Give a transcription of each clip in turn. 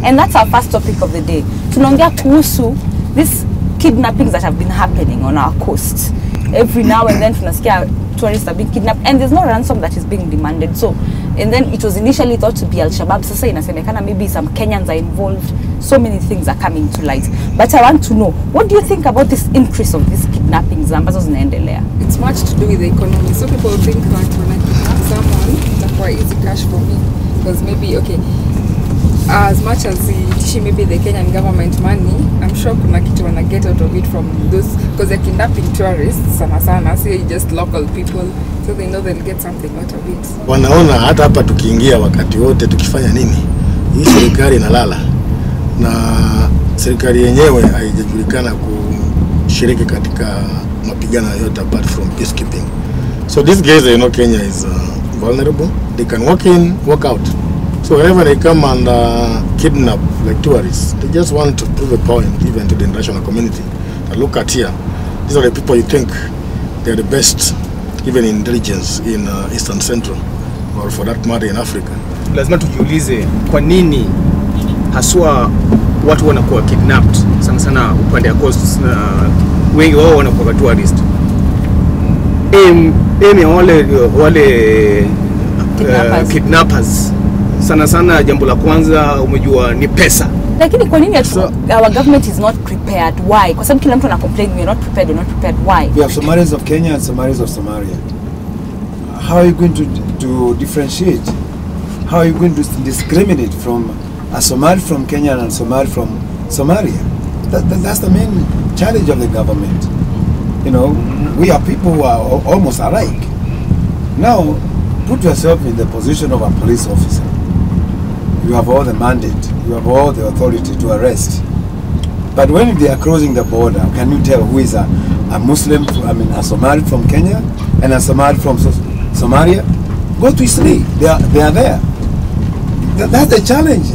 And that's our first topic of the day. Tunaongea kuhusu these kidnappings that have been happening on our coast. Every now and then tunasikia tourists are being kidnapped and there's no ransom that is being demanded. So, and then it was initially thought to be Al-Shabaab. Sasa inasemekana maybe some Kenyans are involved. So many things are coming to light. But I want to know, what do you think about this increase of these kidnappings ambazo zinaendelea? It's much to do with the economy. So people think that when I kidnap someone, that's easy cash for me. Because maybe, okay, as much as maybe the Kenyan government money, I'm sure kuna kitu wana get out of it from those, because they're kidnapping tourists sana, say just local people, so they know they'll get something out of it. Wanaona hata hapa tukiingia wakati wote tukifanya nini, hii serikali inalala na serikali yenyewe haijajulikana kushiriki katika mapigano yote apart from peacekeeping. So these guys, you know, Kenya is vulnerable. They can walk in, walk out. So whenever they come and kidnap like tourists, they just want to prove a point even to the international community. But look at here, these are the people you think they are the best, even in intelligence in East and Central, or for that matter in Africa. Lazima tujiulize kwa nini haswa watu wanakuwa kidnapped sana upande ya coast, na wengi wao wanakuwa tourist. Wale kidnappers sana jambo la kwanza umejua ni pesa. Lakini kwa nini our government is not prepared? Why? Kwa sababu kila mtu ana complain we are not prepared. Why? We have Somalis of Kenya and Somalis of Somalia. How are you going to differentiate? How are you going to discriminate from a Somali from Kenya and a Somali from Somalia? That's the main challenge of the government. You know, we are people who are almost alike. Now, put yourself in the position of a police officer. You have all the mandate, you have all the authority to arrest. But when they are crossing the border, can you tell who is a Muslim, a Somali from Kenya and a Somali from Somalia? Go to Italy, they are there. That's the challenge.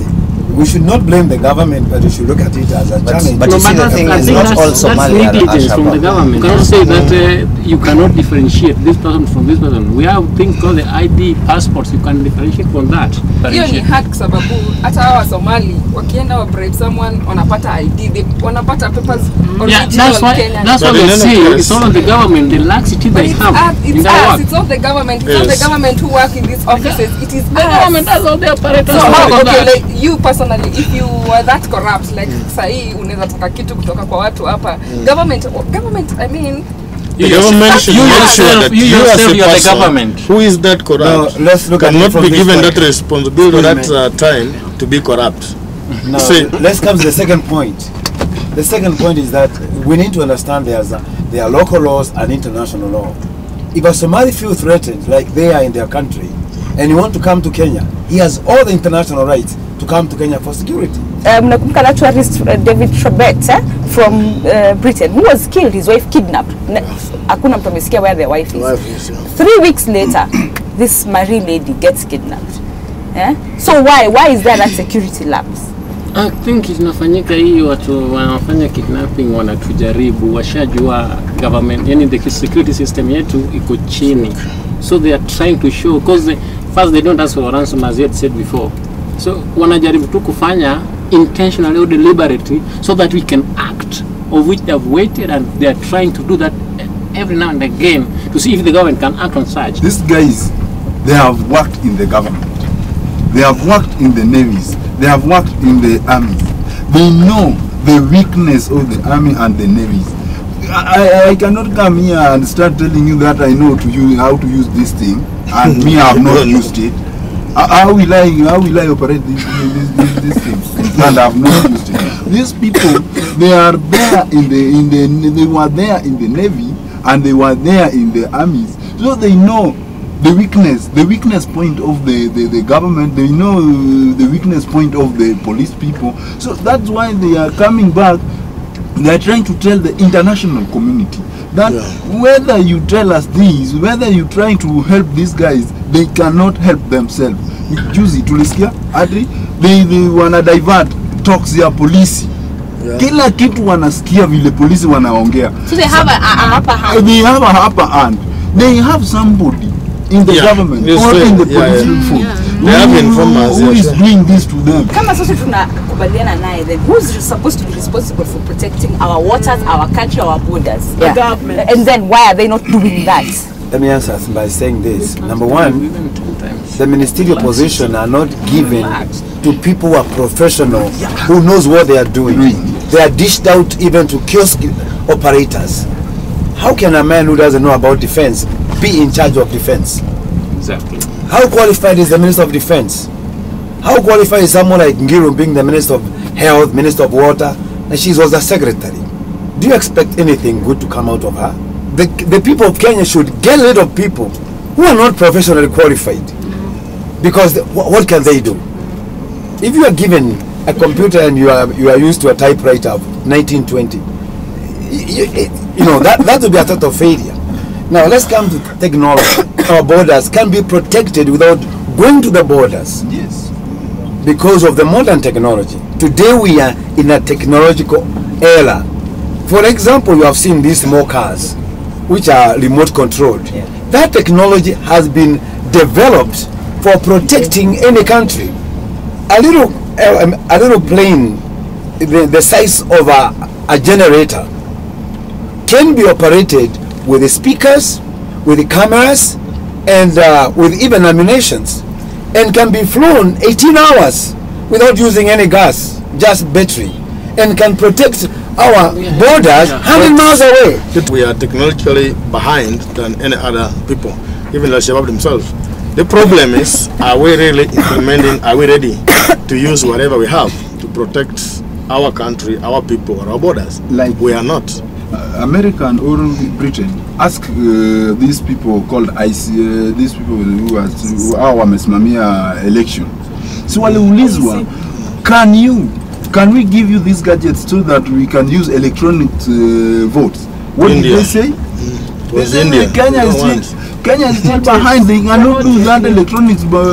We should not blame the government, but we should look at it as a challenge. But you see, the thing is not all Somali are negligence from the government. You cannot say that you cannot differentiate this person from this person. We have things called the ID passports. You can differentiate from that. Hiyo ni hard kwa sababu hata hawa Somali wakienda wa bribe someone wanapata ID, wanapata papers original Kenyan. That's what they say. It's all of the government. The laxity they have. It's all the government. It's not the government who work in these offices. It is the government does all the apparatus. So okay, like you personally, if you were that corrupt, like sahi unaweza taka kitu kutoka kwa watu hapa, government, I mean, the government should make sure that you as a person who is that corrupt cannot be given that responsibility or that time to be corrupt. Now, let's come to the second point. The second point is that we need to understand there are local laws and international law. If a Somali feels threatened, like they are in their country, and you want to come to Kenya, he has all the international rights to come to Kenya for security. Mnakumbuka na tourist David Trobet from Britain, who was killed, his wife kidnapped. Hakuna mtu amesikia where their wife is. 3 weeks later, this Marie lady gets kidnapped. So why is there that security lapse? I think inafanyika hii watu wanafanya kidnapping wanatujaribu, washajua government, yani the security system yetu iko chini. So they are trying to show, because first they don't ask for ransom as you had said before. So wanajaribu tu kufanya intentionally or deliberately so that we can act, of which they have waited, and they are trying to do that every now and again to see if the government can act on such. These guys, they have worked in the government, they have worked in the navies, they have worked in the army. They know the weakness of the army and the navies. I cannot come here and start telling you that I know how to use this thing, and me I have not used it. How will I operate these things? And I have not used it. These people, they are there they were there in the navy, and they were there in the armies, so they know the weakness point of the government. They know the weakness point of the police people. So that's why they are coming back. They are trying to tell the international community that whether you tell us this, whether you trying to help these guys, they cannot help themselves. Juzi tulisikia ati they wanna divert talks ya polisi. Kila kitu wanasikia vile polisi wanaongea. So they have a upper hand. They have a upper hand. They have somebody in the government or in the political force They have informers. Who is doing this to them? Kama sisi tunakubaliana naye, then who's supposed to be responsible for protecting our waters, our country, our borders? The government. And then why are they not doing that? Let me answer by saying this. Number one, the ministerial position are not given to people who are professional, who knows what they are doing. They are dished out even to kiosk operators. How can a man who doesn't know about defense be in charge of defense? Exactly. How qualified is the Minister of Defense? How qualified is someone like Ngiru being the Minister of Health, Minister of Water, and she was the Secretary? Do you expect anything good to come out of her? The people of Kenya should get rid of people who are not professionally qualified. Because what can they do? If you are given a computer and you are used to a typewriter of 1920, you know, that would be a sort of failure. Now let's come to technology. Our borders can be protected without going to the borders. Yes. Because of the modern technology. Today we are in a technological era. For example, you have seen these small cars, which are remote controlled. Yeah. That technology has been developed for protecting any country. A little plane, the size of a generator, can be operated with the speakers, with the cameras, and with even ammunitions, and can be flown 18 hours without using any gas, just battery, and can protect our borders 100 miles away. We are technologically behind than any other people, even the Shabab themselves. The problem is, are we really implementing, are we ready to use whatever we have to protect our country, our people, or our borders? Like we are not. American or Britain, ask these people called IC, these people who are wamesimamia election. So waliulizwa, can we give you these gadgets so that we can use electronic votes? What did they say? They said Kenya is still behind. They cannot do that electronics, but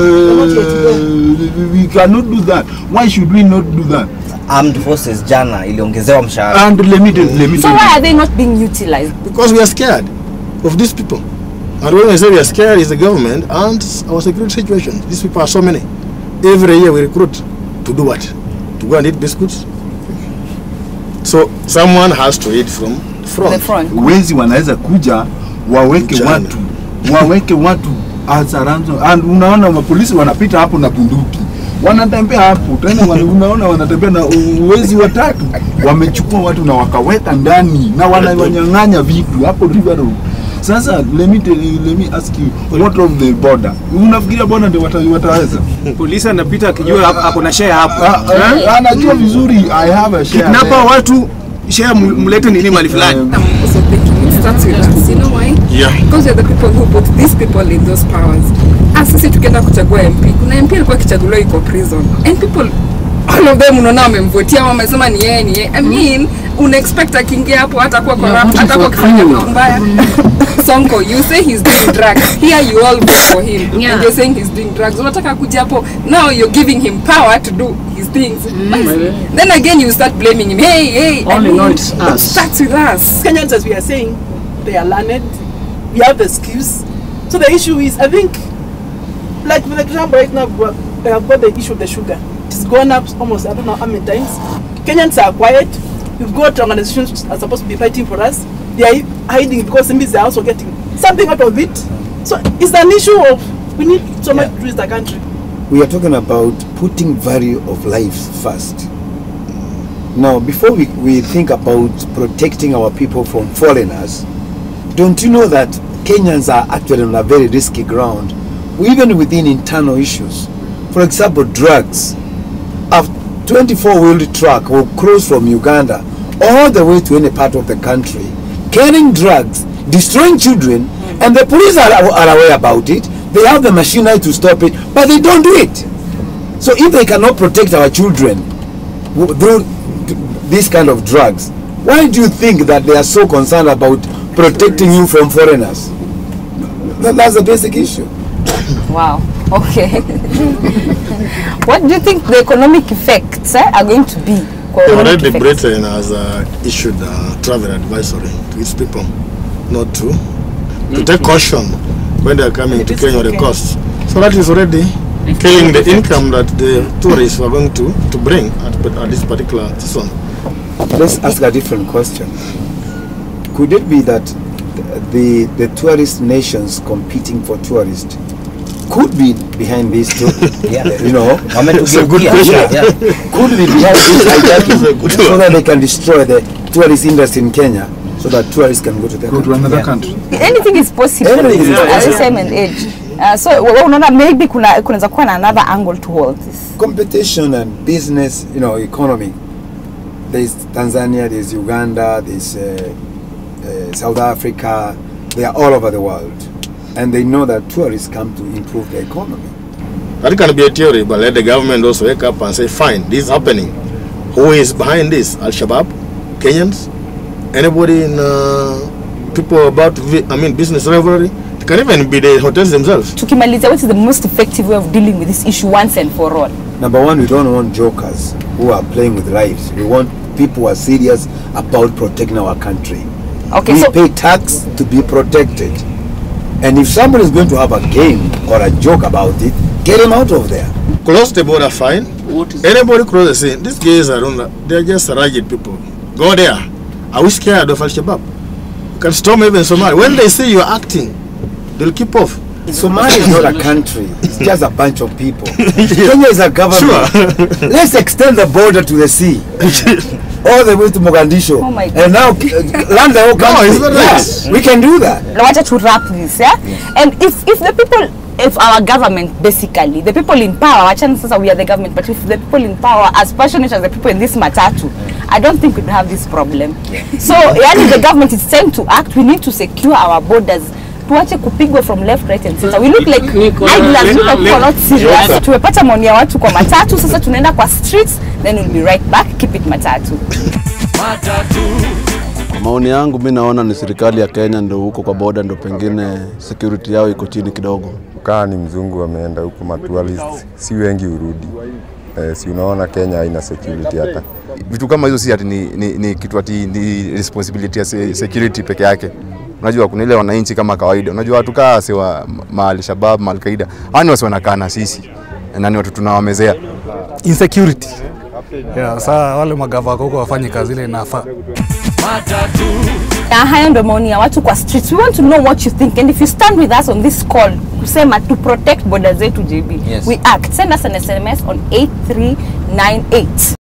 we cannot do that. Why should we not do that? Armed forces jana iliongezewa mshahara. And limited. So why are they not being utilized? Because we are scared of these people. And when I say we are scared, is the government and our security situation. These people are so many. Every year we recruit to do what? To go and eat biscuits. So someone has to eat from The front. Wezi wanaweza kuja waweke watu as a ransom, and unaona mapolisi wanapita hapo na bunduki. Wanatembea hapo tena unaona wanatembea na wezi watatu wamechukua watu na wakaweka ndani na wanawanyang'anya vitu hapo River Road. Sasa let me ask you, what of the border? Unafikiria border ndio wataweza? Polisi anapita akijua hapo na share hapo. Anajua vizuri I have a share. Kidnapa watu share mlete nini mali fulani. I'm also thinking it starts with us. You know why? Yeah. Because we're the people who put these people in those powers. Sisi tukienda kuchagua MP, kuna MP alikuwa kichaguliwa iko prison. And people, all of them unaona wamemvotia, wamesema ni yeye. I mean, una-expect akiingia hapo hatakuwa corrupt, hatakuwa kufanya mambo mbaya. Sonko, you say he's doing drugs. Here you all vote for him. Yeah. And you're saying he's doing drugs. Unataka kuja hapo, now you're giving him power to do his things. Then again you start blaming him. Hey. All in all, it's us. It starts with us. Kenyans, as we are saying, they are learned. We have the skills. So the issue is, I think, like for example, right now we have got the issue of the sugar. It's gone up almost, I don't know how many times. Kenyans are quiet. We've got organizations that are supposed to be fighting for us. They are hiding because they are also getting something out of it. So it's an issue of, we need so much to use the country. We are talking about putting value of life first. Now, before we think about protecting our people from foreigners, don't you know that Kenyans are actually on a very risky ground, even within internal issues? For example, drugs. A 24-wheeled truck will cross from Uganda all the way to any part of the country, carrying drugs, destroying children, and the police are aware about it. They have the machinery to stop it, but they don't do it. So if they cannot protect our children through this kind of drugs, why do you think that they are so concerned about protecting you from foreigners? That's the basic issue. Wow. Okay. What do you think the economic effects are going to be? Already Britain has issued a travel advisory to its people not to take caution when they are coming to Kenya or the coast. So that is already killing the income that the tourists were going to bring at this particular season. Let's ask a different question. Could it be that the tourist nations competing for tourists could be behind this too? Yeah. You know, It's a good question. Yeah. could be behind this hijacking so that they can destroy the tourist industry in Kenya, so that tourists can go to their Go to country. another country. Anything is possible Anything is at the possible. same age. So unaona maybe kunaweza kuwa na another angle to all this. Competition and business, you know, economy. There's Tanzania, there's Uganda, there's South Africa. They are all over the world, and they know that tourists come to improve the economy. That can be a theory, but let the government also wake up and say, fine, this is happening. Who is behind this? Al-Shabaab? Kenyans? Anybody in people about, business rivalry? It can even be the hotels themselves. Tukimalizia, what is the most effective way of dealing with this issue once and for all? Number one, we don't want jokers who are playing with lives. We want people who are serious about protecting our country. Okay, We so pay tax to be protected. And if somebody is going to have a game or a joke about it, get him out of there. Close the border, fine. What is Anybody cross the sea, these guys are they're just ragged people. Go there. Are we scared of Al-Shabaab? You can storm even Somalia. When they see you're acting, they'll keep off. Somalia is not a country. It's just a bunch of people. Kenya is a government. Sure. Let's extend the border to the sea. All the way to Mogadishu. Oh my God. And now land the whole country. it's not Yes, right. we can do that. wacha to wrap this, yeah? And if the people, if our government, basically, the people in power, we are the government, but if the people in power, as passionate as the people in this MATATU, I don't think we'd have this problem. So, the government is time to act. We need to secure our borders. Tuache kupigwa from left, right and center. We look like idlers, look like people not serious. Tumepata maoni ya watu kwa MATATU, sasa tunaenda kwa streets, then we'll be right back. Keep it MATATU. Maoni yangu mimi naona ni serikali ya Kenya ndio huko kwa border ndio pengine security yao iko chini kidogo. Kaa ni mzungu ameenda huko matourists, si wengi urudi. Si unaona Kenya haina security hata. Vitu kama hizo si ati ni kitu ati ni responsibility ya security peke yake. Unajua kuna ile wananchi kama kawaida. Unajua watu kaa sewa Al-Shabaab, Al-Qaeda. Hani wasi wanakaa na sisi. Na ni watu tunawamezea. Insecurity. Yeah, saa wale magava huko wafanye kazi ile inafaa. Haya ndo maoni ya watu kwa streets. We want to know what you think, and if you stand with us on this call kusema to protect borders zetu JB, yes, we act. Send us an SMS on 8398.